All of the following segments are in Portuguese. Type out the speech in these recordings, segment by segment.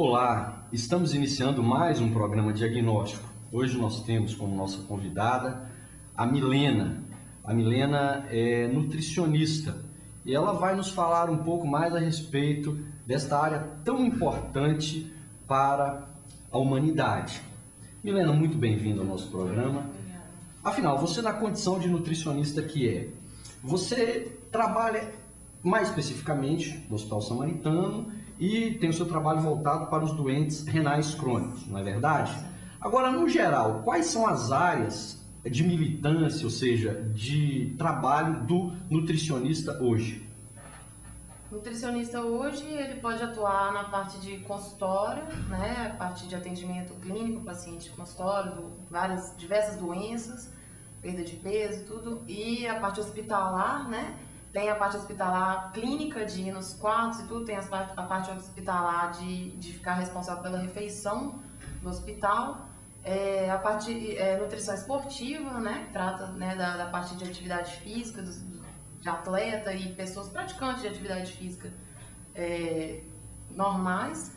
Olá, estamos iniciando mais um programa diagnóstico. Hoje nós temos como nossa convidada a Milena. A Milena é nutricionista e ela vai nos falar um pouco mais a respeito desta área tão importante para a humanidade. Milena, muito bem-vinda ao nosso programa. Afinal, você na condição de nutricionista você trabalha mais especificamente no Hospital Samaritano e tem o seu trabalho voltado para os doentes renais crônicos, não é verdade? Agora, no geral, quais são as áreas de militância, ou seja, de trabalho do nutricionista hoje? O nutricionista hoje, ele pode atuar na parte de consultório, né, a parte de atendimento clínico, paciente de consultório, diversas doenças, perda de peso, tudo, e a parte hospitalar, né? Tem a parte hospitalar clínica de ir nos quartos e tudo, tem a parte hospitalar de ficar responsável pela refeição do hospital, a parte nutrição esportiva, né, que trata, né, da parte de atividade física, de atleta e pessoas praticantes de atividade física normais,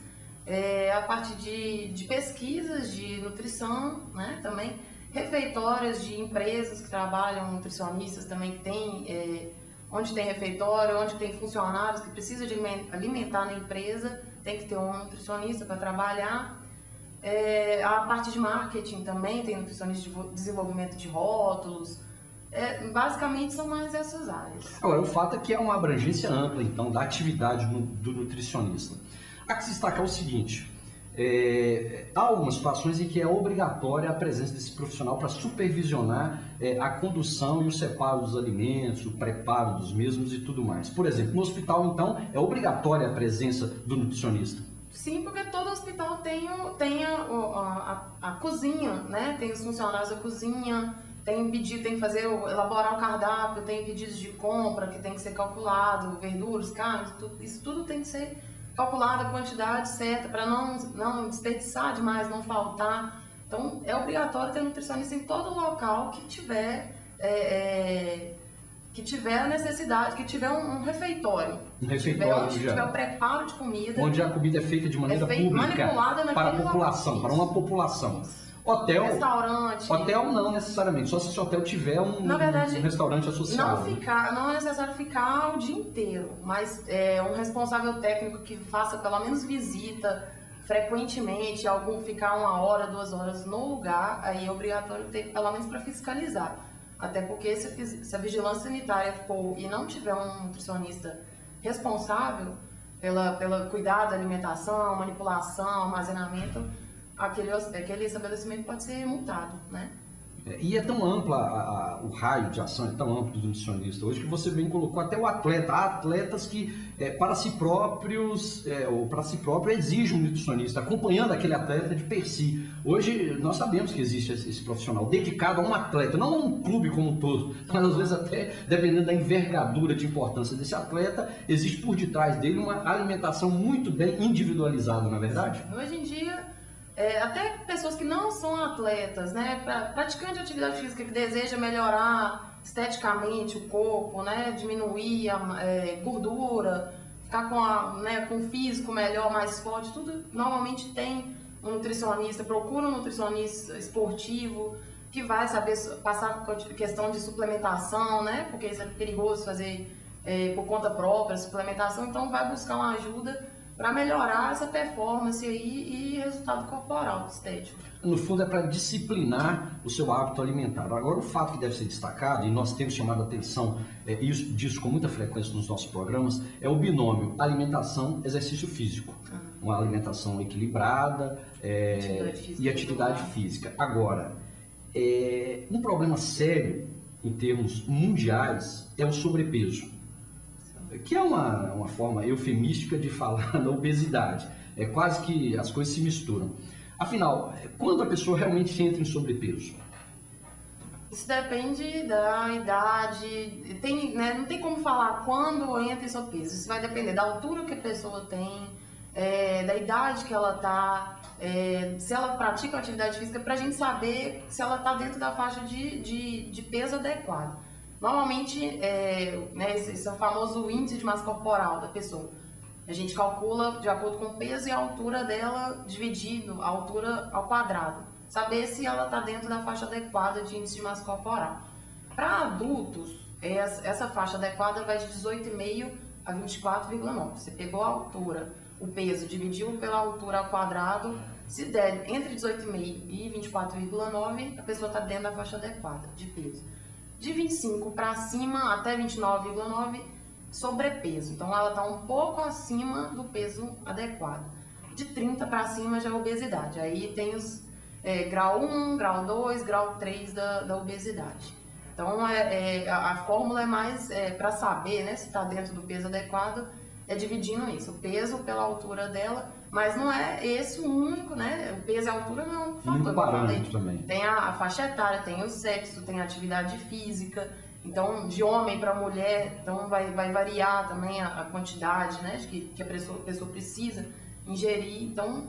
a parte de pesquisas de nutrição, né, também, refeitórios de empresas que trabalham, nutricionistas também que tem... onde tem refeitório, onde tem funcionários que precisam de alimentar na empresa, tem que ter um nutricionista para trabalhar. A parte de marketing também, tem nutricionista de desenvolvimento de rótulos. Basicamente são mais essas áreas. Agora, o fato é que é uma abrangência ampla, então, da atividade do nutricionista. Há que se destacar o seguinte: há algumas situações em que é obrigatória a presença desse profissional para supervisionar a condução e o separo dos alimentos, o preparo dos mesmos e tudo mais. Por exemplo, no hospital, então, é obrigatória a presença do nutricionista? Sim, porque todo hospital tem a cozinha, né? Tem os funcionários da cozinha, tem pedido, tem que elaborar o cardápio, tem pedidos de compra que tem que ser calculado, verduras, carnes, isso tudo tem que ser calculada a quantidade certa para não desperdiçar demais, não faltar. Então, é obrigatório ter nutricionista em todo local que tiver a necessidade, que tiver um refeitório. Que tiver o preparo de comida. Onde a comida é feita de maneira pública para a população, para uma população. Hotel, hotel não necessariamente, só se esse hotel tiver um restaurante associado. Não é necessário ficar o dia inteiro, mas um responsável técnico que faça pelo menos visita frequentemente, ficar 1 hora, 2 horas no lugar, aí é obrigatório ter pelo menos para fiscalizar. Até porque se a vigilância sanitária for e não tiver um nutricionista responsável pela cuidado da alimentação, manipulação, armazenamento, aquele estabelecimento pode ser multado, né? E é tão ampla, o raio de ação é tão amplo do nutricionista hoje que você bem colocou até o atleta. Há atletas que para si próprio exigem um nutricionista, acompanhando aquele atleta de per si. Hoje nós sabemos que existe esse profissional dedicado a um atleta, não a um clube como um todo, mas às vezes até, dependendo da envergadura de importância desse atleta, existe por detrás dele uma alimentação muito bem individualizada, não é verdade? Hoje em dia, até pessoas que não são atletas, né, praticante de atividade física que deseja melhorar esteticamente o corpo, né, diminuir a gordura, ficar com um físico melhor, mais forte, tudo normalmente tem um nutricionista, procura um nutricionista esportivo que vai saber passar por questão de suplementação, né, porque isso é perigoso fazer por conta própria, suplementação, então vai buscar uma ajuda para melhorar essa performance aí e resultado corporal, estético. No fundo é para disciplinar o seu hábito alimentar. Agora, o fato que deve ser destacado, e nós temos chamado a atenção disso com muita frequência nos nossos programas, é o binômio alimentação-exercício físico. Uma alimentação equilibrada e atividade física. Agora, um problema sério em termos mundiais é o sobrepeso, que é uma forma eufemística de falar da obesidade. É quase que as coisas se misturam. Afinal, quando a pessoa realmente entra em sobrepeso? Isso depende da idade, não tem como falar quando entra em sobrepeso. Isso vai depender da altura que a pessoa tem, da idade que ela está, se ela pratica atividade física, para a gente saber se ela está dentro da faixa de peso adequado. Normalmente, esse é o famoso índice de massa corporal da pessoa. A gente calcula de acordo com o peso e a altura dela dividido a altura ao quadrado. Saber se ela está dentro da faixa adequada de índice de massa corporal. Para adultos, essa faixa adequada vai de 18,5 a 24,9. Você pegou a altura, o peso, dividiu pela altura ao quadrado. Se der entre 18,5 e 24,9, a pessoa está dentro da faixa adequada de peso. De 25 para cima até 29,9, sobrepeso. Então, ela está um pouco acima do peso adequado. De 30 para cima já é obesidade. Aí tem os grau 1, grau 2, grau 3 da obesidade. Então, a fórmula é mais para saber, né, se está dentro do peso adequado, é dividindo isso, o peso pela altura dela, mas não é esse o único, né? O peso e a altura não é um fator. Um parâmetro também. Tem a faixa etária, tem o sexo, tem a atividade física, então de homem para mulher, então vai variar também a quantidade, né, que a pessoa precisa ingerir, então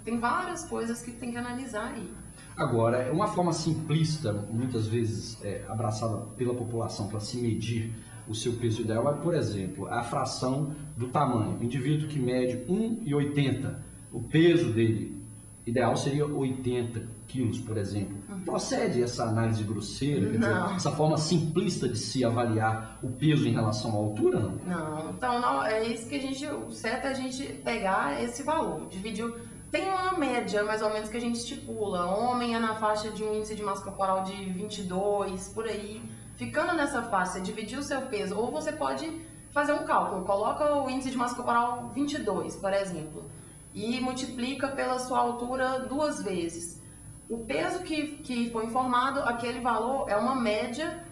tem várias coisas que tem que analisar aí. Agora, uma forma simplista, muitas vezes abraçada pela população para se medir o seu peso ideal é, por exemplo, a fração do tamanho. O indivíduo que mede 1,80, o peso dele ideal seria 80 quilos, por exemplo. Procede essa análise grosseira, quer dizer, essa forma simplista de se avaliar o peso em relação à altura, não? Não, então não, é isso que o certo é a gente pegar esse valor, dividir. Tem uma média, mais ou menos, que a gente estipula. Homem é na faixa de um índice de massa corporal de 22, por aí. Ficando nessa faixa, você dividir o seu peso, ou você pode fazer um cálculo. Coloca o índice de massa corporal 22, por exemplo, e multiplica pela sua altura 2 vezes. O peso que foi informado, aquele valor é uma média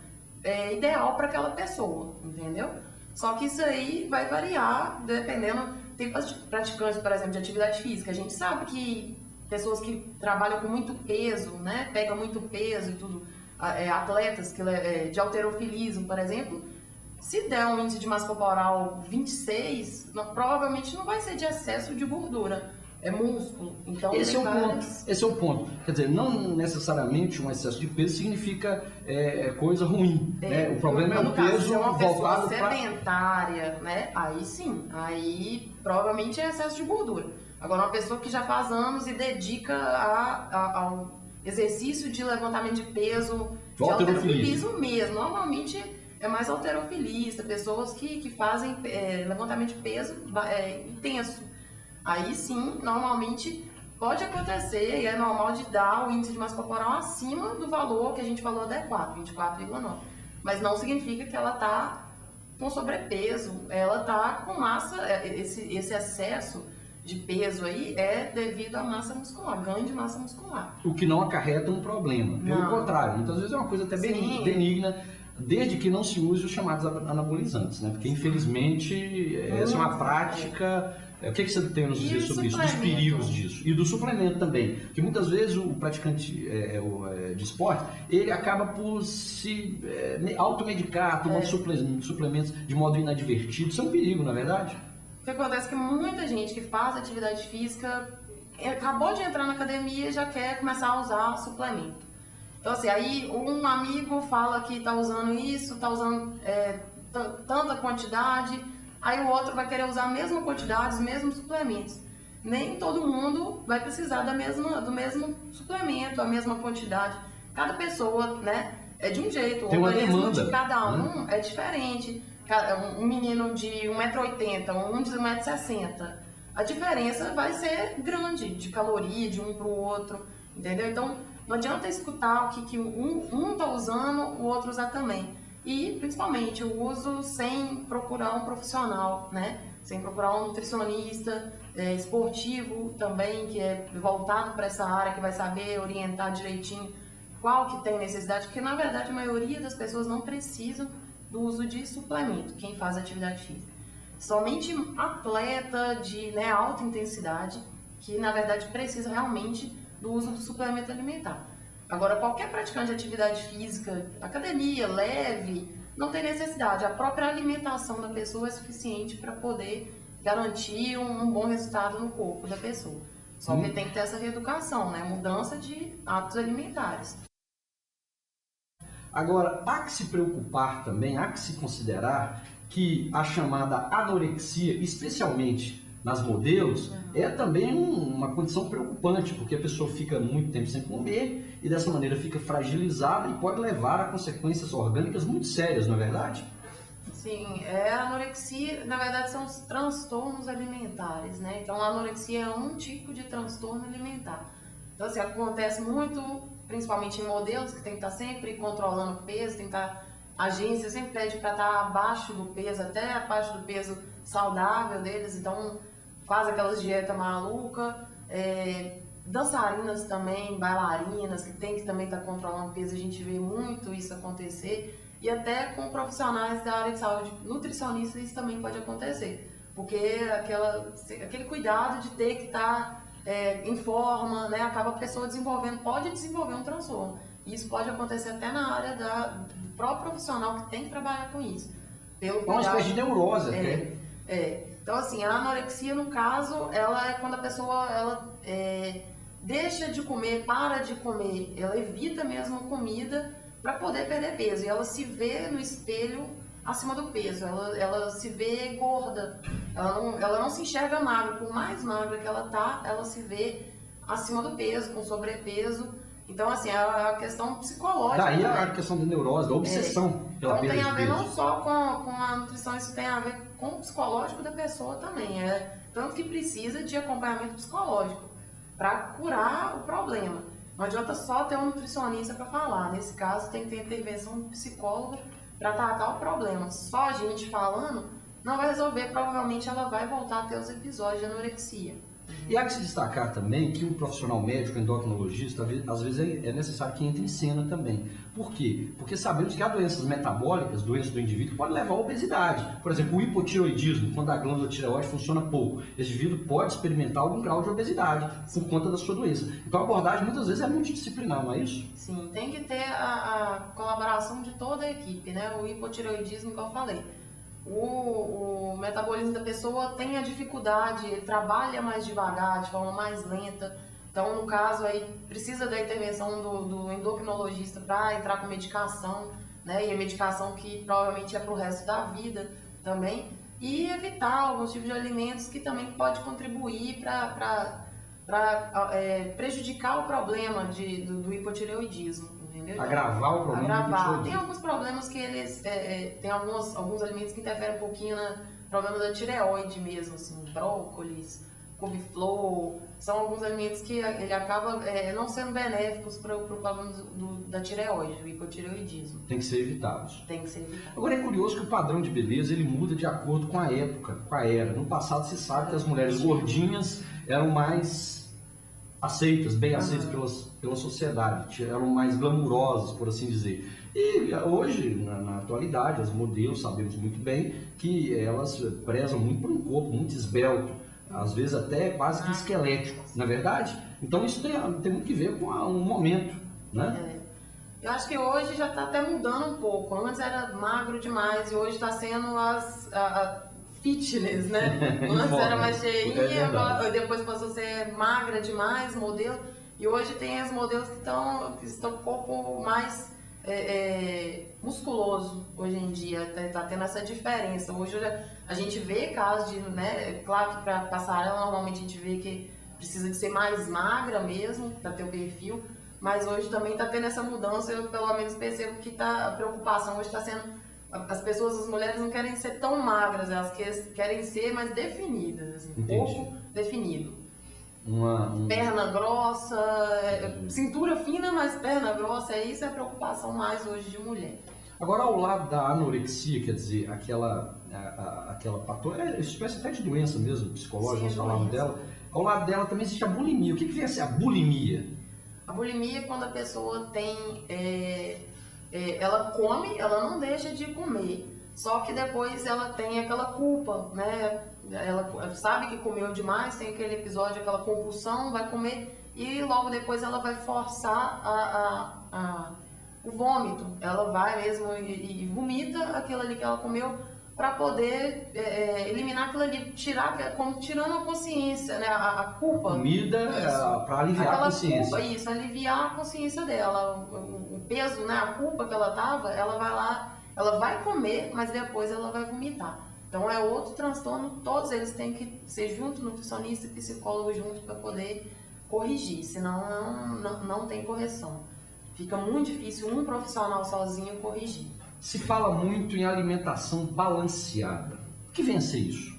ideal para aquela pessoa, entendeu? Só que isso aí vai variar dependendo. Tem praticantes, por exemplo, de atividade física. A gente sabe que pessoas que trabalham com muito peso, né, pegam muito peso e tudo, atletas de halterofilismo, por exemplo, se der um índice de massa corporal 26, provavelmente não vai ser de excesso de gordura, é músculo. Então, esse é o ponto. Quer dizer, não necessariamente um excesso de peso significa coisa ruim. Né? O problema é o peso se é uma pessoa voltado sedentária, né? Aí sim, aí provavelmente é excesso de gordura. Agora, uma pessoa que já faz anos e dedica ao exercício de levantamento de peso, de halterofilismo mesmo. Normalmente é mais halterofilista, pessoas que fazem levantamento de peso intenso. Aí sim, normalmente pode acontecer e é normal de dar o índice de massa corporal acima do valor que a gente falou adequado, 24,9. Mas não significa que ela está com sobrepeso, ela está com massa, esse excesso de peso aí é devido à massa muscular, ganho de massa muscular. O que não acarreta um problema, pelo contrário, muitas vezes é uma coisa até benigna, desde que não se use os chamados anabolizantes, né? Porque infelizmente essa é uma prática. O que você tem a nos dizer sobre isso, dos perigos disso? E do suplemento também, porque muitas vezes o praticante de esporte, ele acaba por se automedicar, tomando suplementos de modo inadvertido. Isso é um perigo, não é verdade? O que acontece é que muita gente que faz atividade física acabou de entrar na academia e já quer começar a usar suplemento. Então, assim, aí um amigo fala que está usando isso, está usando tanta quantidade, aí o outro vai querer usar a mesma quantidade, os mesmos suplementos. Nem todo mundo vai precisar do mesmo suplemento, a mesma quantidade. Cada pessoa, né, é de um jeito, o organismo de cada um é diferente. Um menino de 1,80 m, um de 1,60 m, a diferença vai ser grande de caloria de um para o outro, entendeu? Então, não adianta escutar o que um está usando, o outro usar também. E, principalmente, o uso sem procurar um profissional, né? Sem procurar um nutricionista esportivo também, que é voltado para essa área, que vai saber orientar direitinho qual que tem necessidade, porque, na verdade, a maioria das pessoas não precisam do uso de suplemento, quem faz atividade física. Somente atleta de alta intensidade, que, na verdade, precisa realmente do uso do suplemento alimentar. Agora, qualquer praticante de atividade física, academia, leve, não tem necessidade. A própria alimentação da pessoa é suficiente para poder garantir um bom resultado no corpo da pessoa. Só que tem que ter essa reeducação, né? Mudança de hábitos alimentares. Agora, há que se preocupar também, há que se considerar que a chamada anorexia, especialmente nas modelos, é também uma condição preocupante, porque a pessoa fica muito tempo sem comer e dessa maneira fica fragilizada e pode levar a consequências orgânicas muito sérias, não é verdade? Sim, a anorexia, na verdade, são os transtornos alimentares, né? Então, a anorexia é um tipo de transtorno alimentar. Então, assim, acontece muito, principalmente em modelos, que tem que estar sempre controlando o peso, tem que estar... A agência sempre pede para estar abaixo do peso, até abaixo do peso saudável deles, então faz aquelas dietas malucas. Dançarinas também, bailarinas, que tem que também estar controlando o peso, a gente vê muito isso acontecer. E até com profissionais da área de saúde, nutricionistas, isso também pode acontecer. Porque aquele cuidado de ter que estar em forma, né, acaba a pessoa pode desenvolver um transtorno. Isso pode acontecer até na área do próprio profissional que tem que trabalhar com isso. É uma espécie de neurose até. Então, assim, a anorexia, no caso, ela é quando a pessoa deixa de comer, para de comer, ela evita mesmo a comida para poder perder peso. E ela se vê no espelho acima do peso, ela se vê gorda, ela não se enxerga magra. Por mais magra que ela tá, ela se vê acima do peso, com sobrepeso. Então, assim, é a questão psicológica. Daí a questão da neurose, da obsessão pela perda de peso. Então tem a ver não só com a nutrição, isso tem a ver com o psicológico da pessoa também. Tanto que precisa de acompanhamento psicológico para curar o problema. Não adianta só ter um nutricionista para falar. Nesse caso, tem que ter intervenção do psicólogo para tratar o problema. Só a gente falando não vai resolver. Provavelmente ela vai voltar a ter os episódios de anorexia. E há que se destacar também que o profissional médico, endocrinologista, às vezes é necessário que entre em cena também. Por quê? Porque sabemos que há doenças metabólicas, doenças do indivíduo, que podem levar à obesidade. Por exemplo, o hipotireoidismo, quando a glândula tireoide funciona pouco. Esse indivíduo pode experimentar algum grau de obesidade por conta da sua doença. Então a abordagem muitas vezes é multidisciplinar, não é isso? Sim, tem que ter a colaboração de toda a equipe, né? O hipotireoidismo, como eu falei. O metabolismo da pessoa tem a dificuldade, ele trabalha mais devagar, de forma mais lenta. Então, no caso, aí precisa da intervenção do endocrinologista para entrar com medicação, né? E a medicação que provavelmente é para o resto da vida também. E evitar alguns tipos de alimentos que também pode contribuir para prejudicar o problema do hipotireoidismo. Entendeu? Agravar o problema. Tem alguns problemas que eles... tem alguns alimentos que interferem um pouquinho no problema da tireoide mesmo, assim, brócolis, couve-flor. São alguns alimentos que ele acaba não sendo benéficos para o problema da tireoide, do hipotireoidismo. Tem que ser evitados. Tem que ser evitado. Agora é curioso que o padrão de beleza ele muda de acordo com a época, com a era. No passado se sabe que as mulheres gordinhas eram mais aceitas, bem aceitas pela sociedade, eram mais glamurosas, por assim dizer. E hoje, na atualidade, as modelos, sabemos muito bem que elas prezam muito por um corpo muito esbelto, às vezes até quase que esquelético, não é verdade? Então isso tem muito que ver com um momento, né? Eu acho que hoje já está até mudando um pouco. Antes era magro demais e hoje está sendo fitness, né? Antes era mais cheinha, depois passou a ser magra demais, modelo. E hoje tem as modelos que estão um pouco mais musculoso hoje em dia. Está tendo essa diferença. Hoje a gente vê casos de, né? Claro que para passarela normalmente a gente vê que precisa de ser mais magra mesmo, para ter o perfil. Mas hoje também está tendo essa mudança. Eu pelo menos percebo que a preocupação hoje está sendo... As pessoas, as mulheres não querem ser tão magras, elas querem ser mais definidas, assim, um pouco definido. Perna grossa, cintura fina, mas perna grossa, isso é a preocupação mais hoje de mulher. Agora, ao lado da anorexia, quer dizer, aquela espécie até de doença mesmo, psicológica, nós falamos dela, ao lado dela também existe a bulimia. O que vem a ser a bulimia? A bulimia é quando a pessoa tem... ela come, ela não deixa de comer, só que depois ela tem aquela culpa, né? Ela sabe que comeu demais, tem aquele episódio, aquela compulsão, vai comer e logo depois ela vai forçar o vômito. Ela vai mesmo e vomita aquilo ali que ela comeu para poder eliminar aquilo ali, tirando a consciência, né? A culpa. Comida para aliviar a consciência. Culpa, aliviar a consciência dela. O peso, né? A culpa que ela tava, ela vai lá ela vai comer, mas depois ela vai vomitar. Então é outro transtorno, todos eles têm que ser junto, nutricionista e psicólogo junto para poder corrigir, senão não tem correção. Fica muito difícil um profissional sozinho corrigir. Se fala muito em alimentação balanceada. O que vem a ser isso?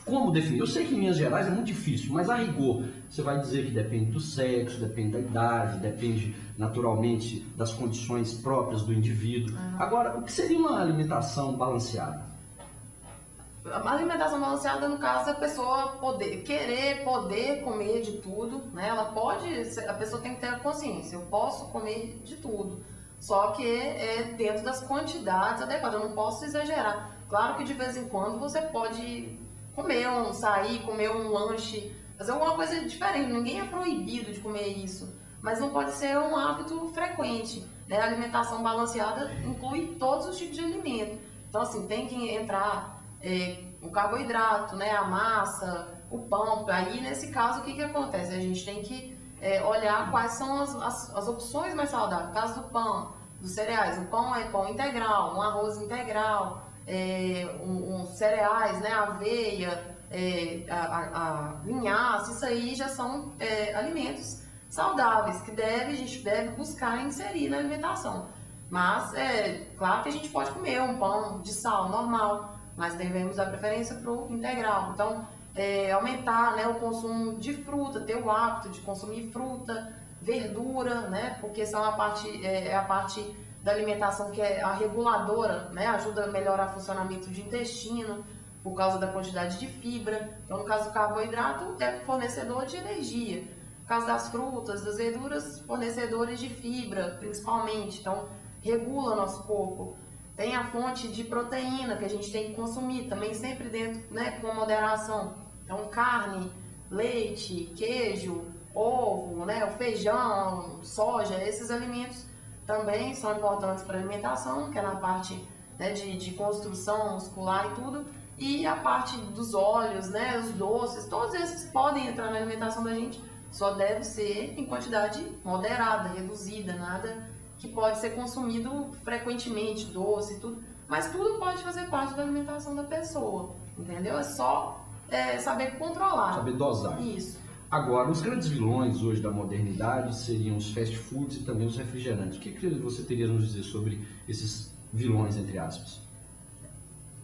Como definir? Eu sei que em Minas Gerais é muito difícil, mas a rigor, você vai dizer que depende do sexo, depende da idade, depende naturalmente das condições próprias do indivíduo. Agora, o que seria uma alimentação balanceada? A alimentação balanceada, no caso, é a pessoa querer comer de tudo, né? A pessoa tem que ter a consciência, eu posso comer de tudo, só que é dentro das quantidades adequadas, eu não posso exagerar. Claro que de vez em quando você pode sair, comer um lanche, fazer alguma coisa diferente, ninguém é proibido de comer isso, mas não pode ser um hábito frequente, né? A alimentação balanceada inclui todos os tipos de alimento, então assim, tem que entrar o carboidrato, né, a massa, o pão. Aí, nesse caso, o que acontece? A gente tem que olhar quais são as opções mais saudáveis. No caso do pão, dos cereais, o pão é pão integral, um arroz integral, cereais, né, aveia, a linhaça, isso aí já são alimentos saudáveis que a gente deve buscar inserir na alimentação. Mas, claro que a gente pode comer um pão de sal normal, mas devemos dar preferência para o integral. Então, aumentar, né, o consumo de fruta, ter o hábito de consumir fruta, verdura, né, porque são a parte da alimentação que é a reguladora, né, ajuda a melhorar o funcionamento do intestino, por causa da quantidade de fibra. Então, no caso do carboidrato, é fornecedor de energia. No caso das frutas, das verduras, fornecedores de fibra, principalmente. Então, regula nosso corpo. Tem a fonte de proteína que a gente tem que consumir, também sempre dentro, né, com moderação. Então, carne, leite, queijo, ovo, né, o feijão, soja, esses alimentos também são importantes para a alimentação, que é na parte, né, de construção muscular e tudo. E a parte dos óleos, né, os doces, todos esses podem entrar na alimentação da gente, só deve ser em quantidade moderada, reduzida, nada que pode ser consumido frequentemente, doce e tudo, mas tudo pode fazer parte da alimentação da pessoa, entendeu? É só saber controlar. Saber dosar. Isso. Agora, os grandes vilões hoje da modernidade seriam os fast foods e também os refrigerantes. O que você teria a nos dizer sobre esses vilões, entre aspas?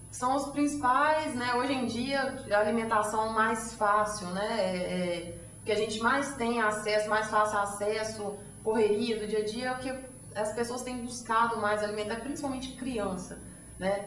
São os principais, né? Hoje em dia, a alimentação mais fácil, né? Que a gente mais tem acesso, mais fácil acesso, correria do dia a dia, é o que as pessoas têm buscado mais alimentar, principalmente criança, né?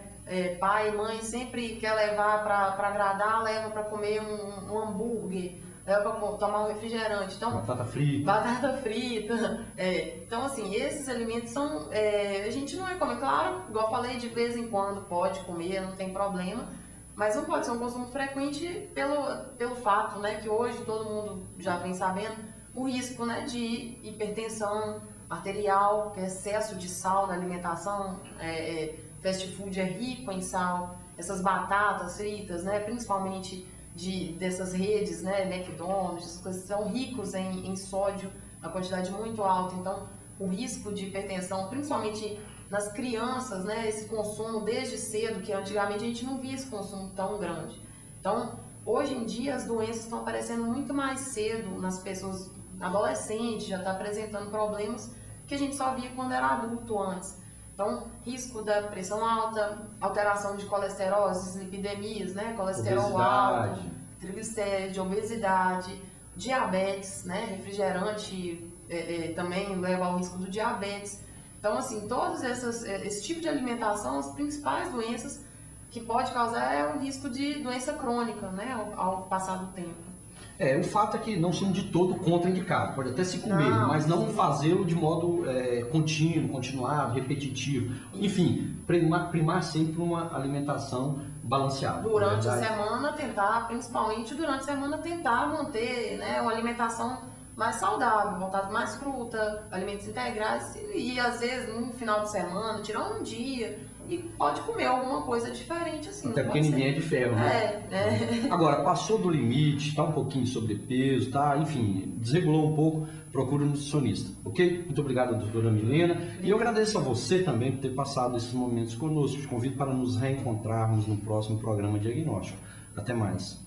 Pai e mãe sempre quer levar para agradar, leva para comer um hambúrguer, leva para tomar um refrigerante. Então, batata frita. Batata frita. Então, assim, esses alimentos são... a gente não recomenda. Claro, igual eu falei, de vez em quando pode comer, não tem problema, mas não pode ser um consumo frequente pelo fato, né, que hoje todo mundo já vem sabendo o risco, né, de hipertensão arterial, que é excesso de sal na alimentação. Fast food é rico em sal, essas batatas fritas, né, principalmente dessas redes, né, McDonald's, essas coisas são ricos em sódio, a quantidade muito alta. Então, o risco de hipertensão, principalmente nas crianças, né, esse consumo desde cedo, que antigamente a gente não via esse consumo tão grande. Então, hoje em dia as doenças estão aparecendo muito mais cedo nas pessoas adolescentes, já está apresentando problemas que a gente só via quando era adulto antes. Então, risco da pressão alta, alteração de colesterol, as dislipidemias, né? Colesterol alto, triglicérides, obesidade, diabetes, né? Refrigerante também leva ao risco do diabetes. Então, assim, todos esse tipo de alimentação, as principais doenças que pode causar é o risco de doença crônica, né? Ao passar do tempo. O fato é que não são de todo contraindicados, pode até se comer, mas não fazê-lo de modo contínuo, continuado, repetitivo. Enfim, primar sempre uma alimentação balanceada. Durante a semana principalmente durante a semana, tentar manter, né, uma alimentação mais saudável, voltado mais fruta, alimentos integrais e às vezes no final de semana, tirar um dia e pode comer alguma coisa diferente assim. Até não porque pode ninguém ser. é de ferro, né? Agora, passou do limite, está um pouquinho sobrepeso, tá? Enfim, desregulou um pouco, procura um nutricionista, ok? Muito obrigado, doutora Milena. E eu agradeço a você também por ter passado esses momentos conosco. Te convido para nos reencontrarmos no próximo programa diagnóstico. Até mais.